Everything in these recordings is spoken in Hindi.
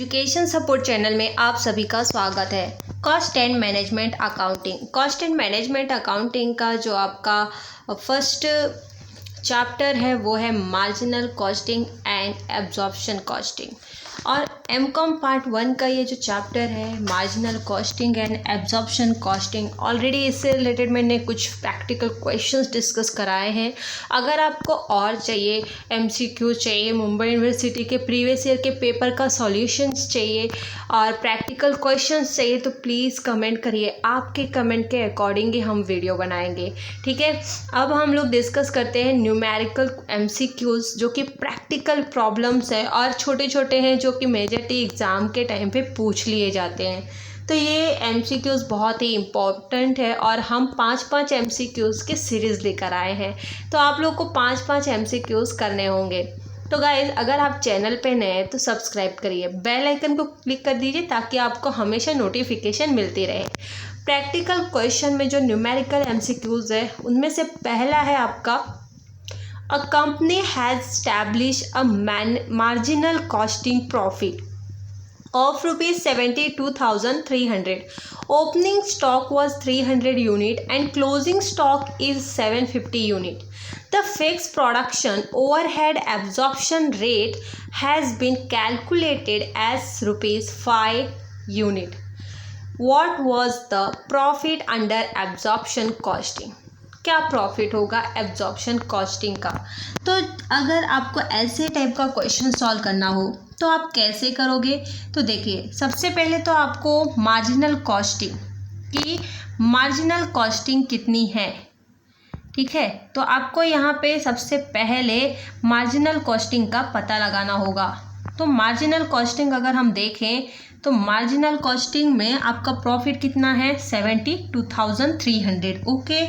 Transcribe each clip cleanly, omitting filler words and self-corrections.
एजुकेशन सपोर्ट चैनल में आप सभी का स्वागत है। कॉस्ट एंड मैनेजमेंट अकाउंटिंग का जो आपका फर्स्ट चैप्टर है वो है marginal costing and absorption costing. और एमकॉम पार्ट 1 का ये जो चैप्टर है marginal costing and absorption costing, already इससे रिलेटेड मैंने कुछ प्रैक्टिकल क्वेश्चंस डिस्कस कराए हैं। अगर आपको और चाहिए, एमसीक्यू चाहिए, मुंबई यूनिवर्सिटी के प्रीवियस ईयर के पेपर का सॉल्यूशंस चाहिए और प्रैक्टिकल क्वेश्चंस चाहिए तो प्लीज़ कमेंट करिए। आपके कमेंट के अकॉर्डिंग ही हम वीडियो बनाएंगे, ठीक है। अब हम लोग डिस्कस करते हैं न्यूमेरिकल एमसीक्यूज़ जो कि प्रैक्टिकल प्रॉब्लम्स है और छोटे छोटे हैं जो कि मेजरली एग्ज़ाम के टाइम पे पूछ लिए जाते हैं। तो ये एमसीक्यूज़ बहुत ही इम्पॉर्टेंट है और हम 5-5 एमसीक्यूज़ के सीरीज़ लेकर आए हैं। तो आप लोग को 5-5 एमसीक्यूज़ करने होंगे। तो गाइज़, अगर आप चैनल पे नए हैं तो सब्सक्राइब करिए, बेल आइकन को क्लिक कर दीजिए ताकि आपको हमेशा नोटिफिकेशन मिलती रहे। प्रैक्टिकल क्वेश्चन में जो न्यूमेरिकल एमसीक्यूज़ है उनमें से पहला है आपका A company has established a marginal costing profit of rupees 72,300. Opening stock was 300 unit and closing stock is 750 unit. The fixed production overhead absorption rate has been calculated as rupees 5 unit. What was the profit under absorption costing? क्या प्रॉफिट होगा एब्जॉर्प्शन कॉस्टिंग का। तो अगर आपको ऐसे टाइप का क्वेश्चन सॉल्व करना हो तो आप कैसे करोगे, तो देखिए सबसे पहले तो आपको मार्जिनल कॉस्टिंग कितनी है, ठीक है। तो आपको यहाँ पे सबसे पहले मार्जिनल कॉस्टिंग का पता लगाना होगा। तो मार्जिनल कॉस्टिंग अगर हम देखें तो मार्जिनल कॉस्टिंग में आपका प्रॉफिट कितना है 72,300। ओके,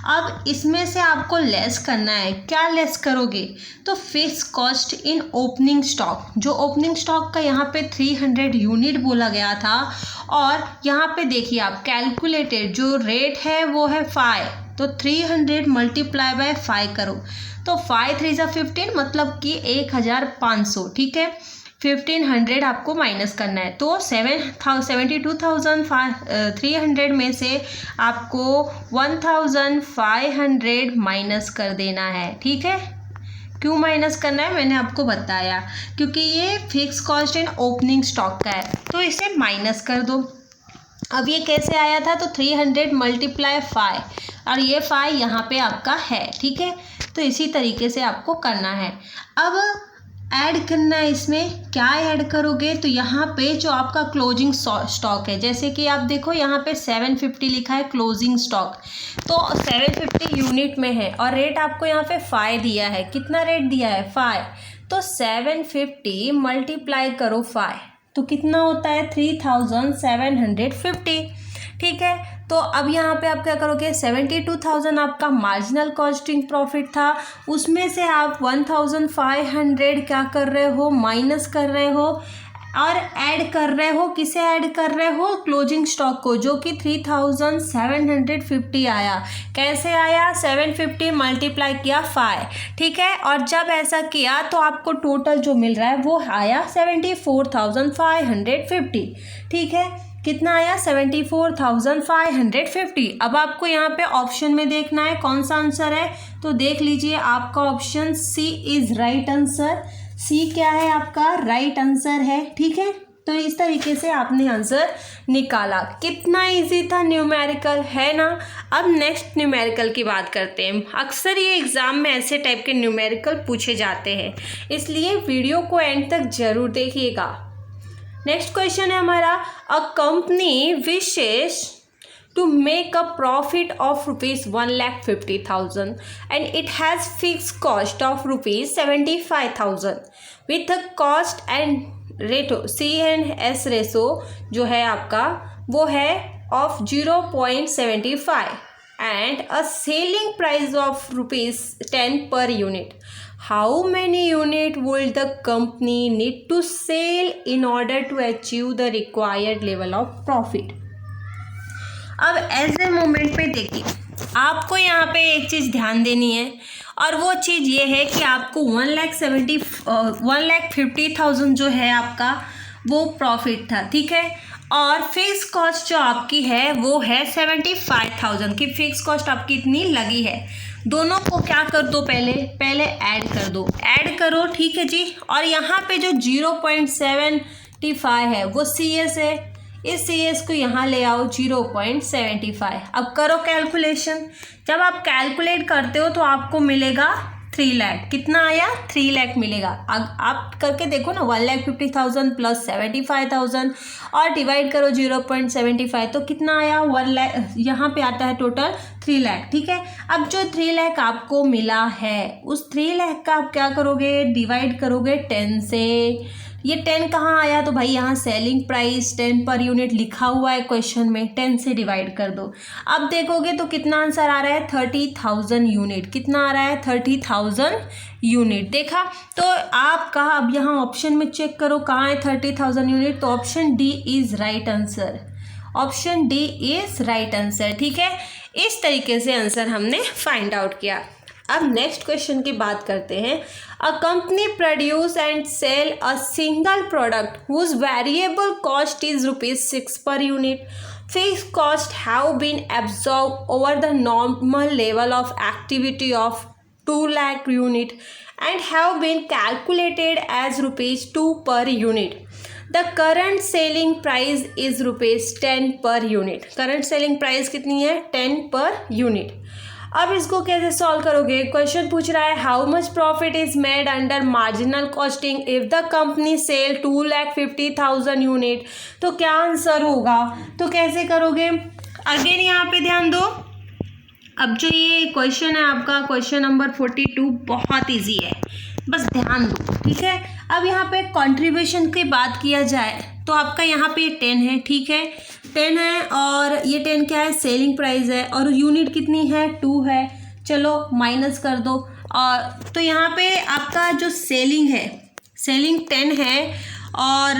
अब इसमें से आपको लेस करना है। क्या लेस करोगे, तो fix cost in opening stock. जो ओपनिंग स्टॉक का यहाँ पे 300 यूनिट बोला गया था और यहाँ पे देखिए आप कैलकुलेटेड जो रेट है वो है 5, तो 300 मल्टीप्लाई बाय 5 करो तो 5 3 जा 15 मतलब कि 1,500, ठीक है। 1,500 आपको माइनस करना है तो 72,300 में से आपको 1,500 माइनस कर देना है, ठीक है। क्यों माइनस करना है मैंने आपको बताया, क्योंकि ये fix cost in opening stock का है तो इसे माइनस कर दो। अब ये कैसे आया था, तो 300 मल्टीप्लाई 5 और ये 5 यहाँ पे आपका है, ठीक है। तो इसी तरीके से आपको करना है। अब ऐड करना है, इसमें क्या ऐड करोगे, तो यहाँ पे जो आपका क्लोजिंग स्टॉक है, जैसे कि आप देखो यहाँ पे 750 लिखा है क्लोजिंग स्टॉक, तो 750 यूनिट में है और रेट आपको यहाँ पे 5 दिया है। कितना रेट दिया है 5, तो 750 मल्टीप्लाई करो 5 तो कितना होता है 3,750, ठीक है। तो अब यहाँ पे आप क्या करोगे, 72,000 आपका मार्जिनल कॉस्टिंग प्रॉफिट था, उसमें से आप 1,500 क्या कर रहे हो, माइनस कर रहे हो और ऐड कर रहे हो। किसे ऐड कर रहे हो, क्लोजिंग स्टॉक को, जो कि 3,750 आया। कैसे आया, 750 मल्टीप्लाई किया 5, ठीक है। और जब ऐसा किया तो आपको टोटल जो मिल रहा है वो आया 74,550, ठीक है। कितना आया 74,550। अब आपको यहाँ पे ऑप्शन में देखना है कौन सा आंसर है, तो देख लीजिए आपका option C is right answer. C क्या है आपका, राइट आंसर है, ठीक है। तो इस तरीके से आपने आंसर निकाला। कितना इजी था न्यूमेरिकल, है ना। अब नेक्स्ट न्यूमेरिकल की बात करते हैं। अक्सर ये एग्ज़ाम में ऐसे टाइप के न्यूमेरिकल पूछे जाते हैं, इसलिए वीडियो को एंड तक जरूर देखिएगा। नेक्स्ट क्वेश्चन है हमारा, a company wishes to make a profit of rupees 1,50,000 and it has fix cost of rupees 75,000 with a cost and ratio C/S ratio जो है आपका वो है of 0.75 and a selling price of ₹10 per unit. How many unit will the company need to sell in order to achieve the required level of profit? अब ऐसे मोमेंट पे देखिए आपको यहाँ पे एक चीज़ ध्यान देनी है और वो चीज़ ये है कि आपको 1,50,000 जो है आपका वो प्रॉफिट था, ठीक है। और फिक्स कॉस्ट जो आपकी है वो है 75,000 की फिक्स कॉस्ट आपकी इतनी लगी है। दोनों को क्या कर दो, पहले ऐड कर दो, ऐड करो, ठीक है जी। और यहाँ पे जो 0.75 है वो CS है, इस CS को यहाँ ले आओ 0.75। अब करो कैलकुलेशन। जब आप कैलकुलेट करते हो तो आपको मिलेगा 3 लाख। कितना आया? 3 लाख मिलेगा। अब आप करके देखो ना, 1,50,000 प्लस 75,000 और डिवाइड करो 0.75 तो कितना आया? 1 लाख। यहाँ पे आता है टोटल 3 लाख, ठीक है। अब जो 3 लाख आपको मिला है उस 3 लाख का आप क्या करोगे? डिवाइड करोगे 10 से। ये 10 कहाँ आया? तो भाई यहाँ सेलिंग प्राइस 10 पर यूनिट लिखा हुआ है क्वेश्चन में, 10 से डिवाइड कर दो। अब देखोगे तो कितना आंसर आ रहा है? 30,000 यूनिट। कितना आ रहा है? 30,000 यूनिट। देखा? तो आपका अब यहाँ ऑप्शन में चेक करो कहाँ है 30,000 यूनिट, तो option D is right answer. Option D is right answer, ठीक है। इस तरीके से आंसर हमने फाइंड आउट किया। अब नेक्स्ट क्वेश्चन की बात करते हैं। A company produce and sell a single product whose variable cost is ₹6 per unit. Fix cost have been absorb over the normal level of activity of 2 lakh unit and have been calculated as ₹2 per unit. The current selling price is ₹10 per unit. Current selling price कितनी है? 10 per unit. अब इसको कैसे सॉल्व करोगे? क्वेश्चन पूछ रहा है how much profit is made under marginal costing if the company sell 2,50,000 unit. तो क्या आंसर होगा? तो कैसे करोगे? अगेन यहाँ पे ध्यान दो। अब जो ये क्वेश्चन है आपका क्वेश्चन नंबर 42 बहुत इजी है, बस ध्यान दो, ठीक है। अब यहाँ पे कंट्रीब्यूशन की बात किया जाए तो आपका यहाँ पे 10 है, ठीक है, 10 है और ये 10 क्या है? सेलिंग प्राइस है और यूनिट कितनी है? 2 है। चलो माइनस कर दो। और तो यहाँ पे आपका जो सेलिंग है, सेलिंग 10 है और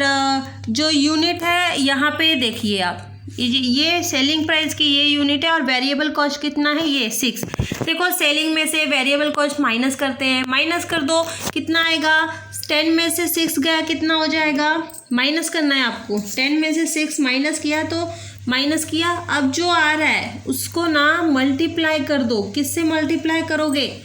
जो यूनिट है यहाँ पे देखिए आप, ये सेलिंग प्राइस की ये यूनिट है और वेरिएबल कॉस्ट कितना है? ये 6। देखो सेलिंग में से वेरिएबल कॉस्ट माइनस करते हैं, माइनस कर दो, कितना आएगा? 10 में से 6 गया, कितना हो जाएगा? माइनस करना है आपको। 10 में से 6 माइनस किया तो माइनस किया। अब जो आ रहा है उसको ना मल्टीप्लाई कर दो। किससे मल्टीप्लाई करोगे?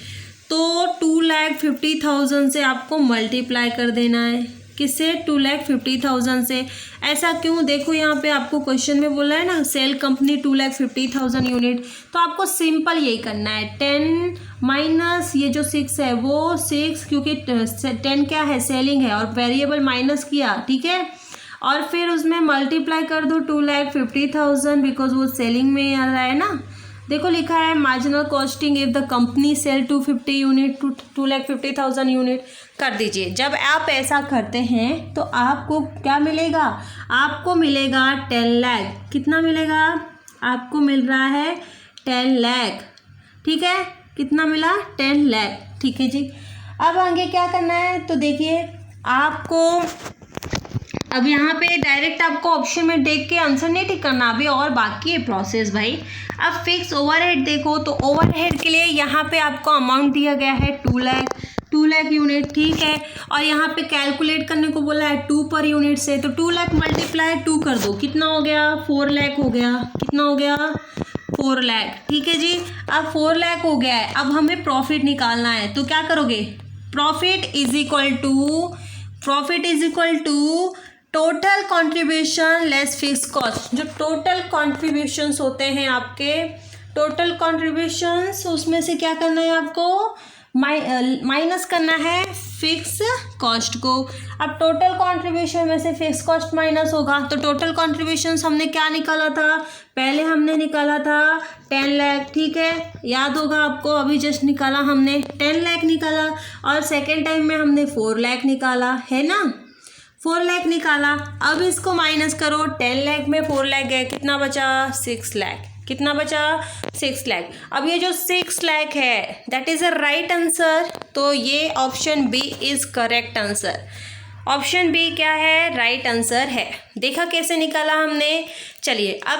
तो 2,50,000 से आपको मल्टीप्लाई कर देना है। किससे? 2,50,000 से। ऐसा क्यों? देखो यहाँ पे आपको क्वेश्चन में बोला है ना सेल कंपनी 2,50,000 यूनिट, तो आपको सिंपल यही करना है। 10 माइनस ये जो 6 है वो 6, क्योंकि 10 क्या है? सेलिंग है और वेरिएबल माइनस किया, ठीक है, और फिर उसमें मल्टीप्लाई कर दो 2,50,000 बिकॉज वो सेलिंग में आ रहा है ना। देखो लिखा है marginal costing if the company sell 250 unit 2,50,000 unit कर दीजिए। जब आप ऐसा करते हैं तो आपको क्या मिलेगा? आपको मिलेगा 10 लाख। कितना मिलेगा? आपको मिल रहा है 10 लाख, ठीक है। कितना मिला? 10 लाख, ठीक है जी। अब आगे क्या करना है? तो देखिए आपको अब यहाँ पे डायरेक्ट आपको ऑप्शन में देख के आंसर नहीं टिक करना, अभी और बाकी है प्रोसेस भाई। अब फिक्स ओवरहेड देखो तो ओवरहेड के लिए यहाँ पे आपको अमाउंट दिया गया है 2 लाख यूनिट, ठीक है, और यहाँ पे कैलकुलेट करने को बोला है 2 पर यूनिट से, तो 2 लाख मल्टीप्लाई 2 कर दो, कितना हो गया? 4 लाख हो गया। कितना हो गया? 4 लाख, ठीक है जी। अब 4 लाख हो गया है, अब हमें प्रॉफिट निकालना है, तो क्या करोगे? Profit is equal to total contribution less fix cost. जो टोटल कॉन्ट्रीब्यूशंस होते हैं आपके, टोटल कॉन्ट्रीब्यूशंस, उसमें से क्या करना है आपको? माइनस करना है फिक्स कॉस्ट को। अब टोटल कंट्रीब्यूशन में से फिक्स कॉस्ट माइनस होगा, तो टोटल कंट्रीब्यूशंस हमने क्या निकाला था? पहले हमने निकाला था 10 लाख, ठीक है, याद होगा आपको, अभी जस्ट निकाला हमने 10 लाख निकाला, और सेकेंड टाइम में हमने 4 लाख निकाला है ना, 4 लाख निकाला। अब इसको माइनस करो, 10 लाख में 4 लाख गए, कितना बचा? 6 लाख। कितना बचा? 6 लाख। अब ये जो 6 लाख है that is a right answer, तो ये option B is correct answer. Option B क्या है? राइट आंसर है। देखा कैसे निकाला हमने? चलिए अब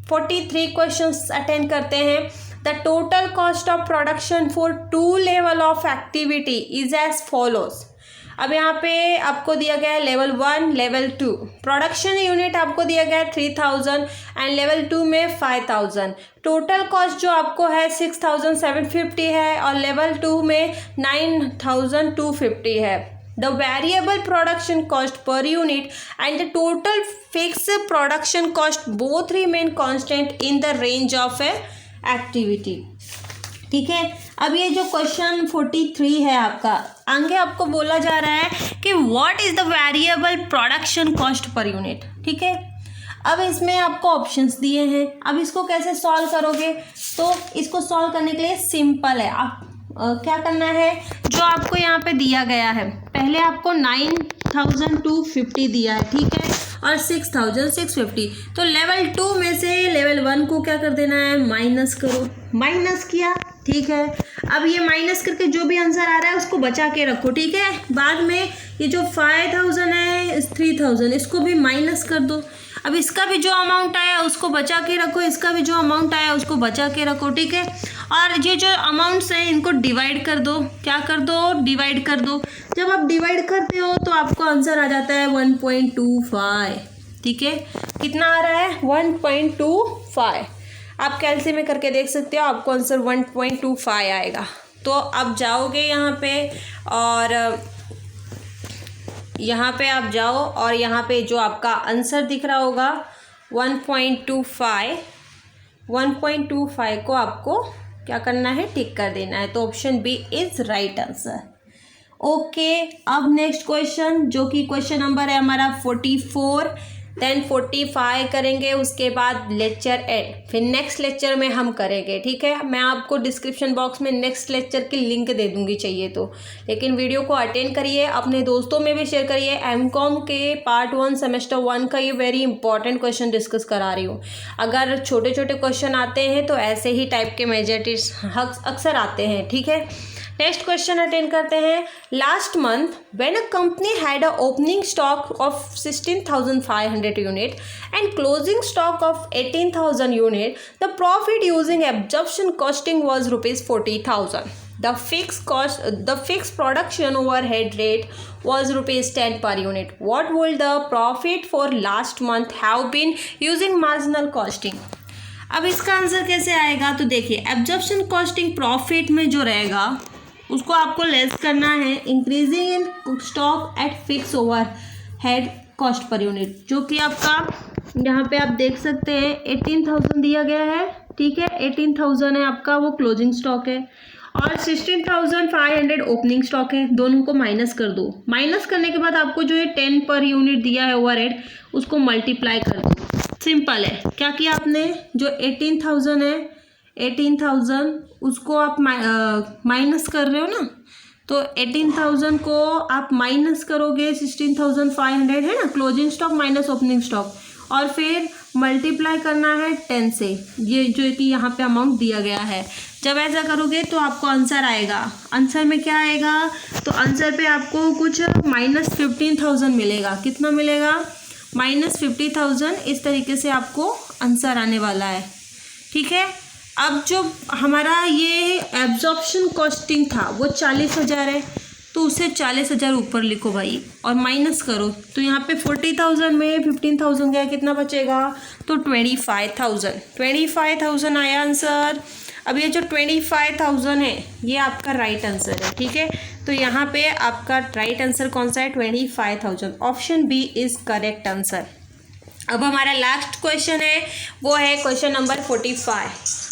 43 क्वेश्चंस अटेंड करते हैं। The total cost of production for 2 level of activity is as follows. अब यहाँ पे आपको दिया गया है लेवल 1, लेवल 2। प्रोडक्शन यूनिट आपको दिया गया है 3000 एंड लेवल 2 में 5000। टोटल कॉस्ट जो आपको है 6750 है और लेवल 2 में 9250 है। The variable production cost per unit and the total fixed production cost both remain constant in the range of a activity। ठीक है, अब ये जो क्वेश्चन 43 है आपका, आगे आपको बोला जा रहा है कि what is the variable production cost per unit. ठीक है, अब इसमें आपको ऑप्शंस दिए हैं। अब इसको कैसे सॉल्व करोगे, तो इसको सॉल्व करने के लिए सिंपल है। आप क्या करना है, जो आपको यहाँ पे दिया गया है, पहले आपको 9250 दिया है, ठीक है, और 6650, तो लेवल 2 में से लेवल 1 को क्या कर देना है, माइनस करो। माइनस किया, ठीक है। अब ये माइनस करके जो भी आंसर आ रहा है उसको बचा के रखो, ठीक है। बाद में ये जो 5000 है, 3000, इसको भी माइनस कर दो। अब इसका भी जो अमाउंट आया उसको बचा के रखो, इसका भी जो अमाउंट आया उसको बचा के रखो, ठीक है। और ये जो अमाउंट्स हैं इनको डिवाइड कर दो। क्या कर दो, डिवाइड कर दो। जब आप डिवाइड करते हो तो आपको आंसर आ जाता है 1.25, ठीक है। कितना आ रहा है, 1.25। आप कैलसी में करके देख सकते हो, आपको आंसर 1.25 आएगा। तो अब जाओगे यहाँ पे और यहाँ पे आप जाओ और यहाँ पे जो आपका आंसर दिख रहा होगा 1.25 को आपको क्या करना है, टिक कर देना है। तो option B is right answer. Okay, अब नेक्स्ट क्वेश्चन जो कि क्वेश्चन नंबर है हमारा 44, देन 45 करेंगे, उसके बाद लेक्चर एंड, फिर नेक्स्ट लेक्चर में हम करेंगे, ठीक है। मैं आपको डिस्क्रिप्शन बॉक्स में नेक्स्ट लेक्चर की लिंक दे दूंगी चाहिए तो, लेकिन वीडियो को अटेंड करिए, अपने दोस्तों में भी शेयर करिए। एमकॉम के पार्ट 1 सेमेस्टर 1 का ये वेरी इंपॉर्टेंट क्वेश्चन डिस्कस करा रही हूँ। अगर छोटे छोटे क्वेश्चन आते हैं तो ऐसे ही टाइप के मेजॉरिटीज अक्सर आते हैं, ठीक है। नेक्स्ट क्वेश्चन अटेंड करते हैं। Last month when a company had a opening stock of 16,500 unit and closing stock of 18,000 unit, the profit using absorption costing was ₹40,000। The fixed production overhead rate was ₹10 per unit. What would the profit for last month have been using marginal costing? अब इसका आंसर कैसे आएगा, तो देखिए एब्जॉर्प्शन कॉस्टिंग प्रॉफिट में जो रहेगा उसको आपको लेस करना है increasing in stock at fix over head cost per unit, जो कि आपका यहाँ पे आप देख सकते हैं 18,000 दिया गया है, ठीक है। 18,000 है आपका वो क्लोजिंग स्टॉक है और 16,500 ओपनिंग स्टॉक है। दोनों को माइनस कर दो। माइनस करने के बाद आपको जो ये 10 पर यूनिट दिया है ओवरहेड उसको मल्टीप्लाई कर दो। सिंपल है, क्या किया आपने, जो 18,000 है 18,000 उसको आप माइनस कर रहे हो ना, तो 18,000 को आप माइनस करोगे 16,500 है ना, closing stock minus opening stock, और फिर मल्टीप्लाई करना है 10 से, ये जो कि यहाँ पे अमाउंट दिया गया है। जब ऐसा करोगे तो आपको आंसर आएगा। आंसर में क्या आएगा, तो आंसर पे आपको कुछ -15,000 मिलेगा। कितना मिलेगा, -50,000। इस तरीके से आपको आंसर आने वाला है, ठीक है। अब जो हमारा ये एब्जॉर्प्शन कॉस्टिंग था वो 40,000 है, तो उसे 40,000 ऊपर लिखो भाई और माइनस करो। तो यहाँ पे 40,000 में 15,000 गया, कितना बचेगा, तो 25,000 आया आंसर। अब ये जो 25,000 है ये आपका राइट आंसर है, ठीक है। तो यहाँ पे आपका राइट आंसर कौन सा है, 25,000। Option B is correct answer. अब हमारा लास्ट क्वेश्चन है वो है क्वेश्चन नंबर 45।